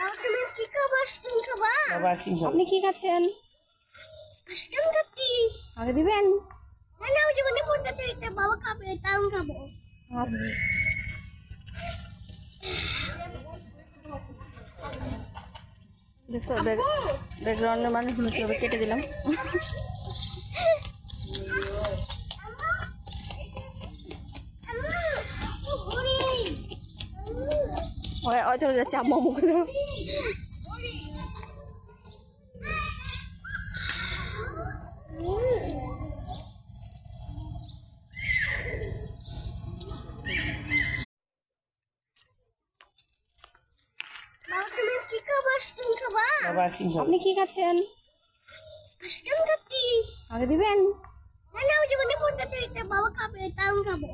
বাবা তুমি কি খাবার আইসক্রিম খাবা? বাবা আইসক্রিম খাবে। আপনি কি খাচ্ছেন? আইসক্রিম খাচ্ছি। আগে দিবেন। না না ওই জীবনে পড়তে এটা বাবা খাবে তাও আমি খাবো। দেখছো ব্যাকগ্রাউন্ডের মানে কিভাবে কেটে দিলাম। ওই চলে যাচ্ছে আম্মা মুখে। বাবা তুমি কি খাবার আইসক্রিম খাবা? বাবা আইসক্রিম খাবে। আপনি কি খাচ্ছেন? আইসক্রিম খাচ্ছি। আগে দিবেন। না না ওই জীবনে পড়তে এটা বাবা খাবে তাও আমি খাবো।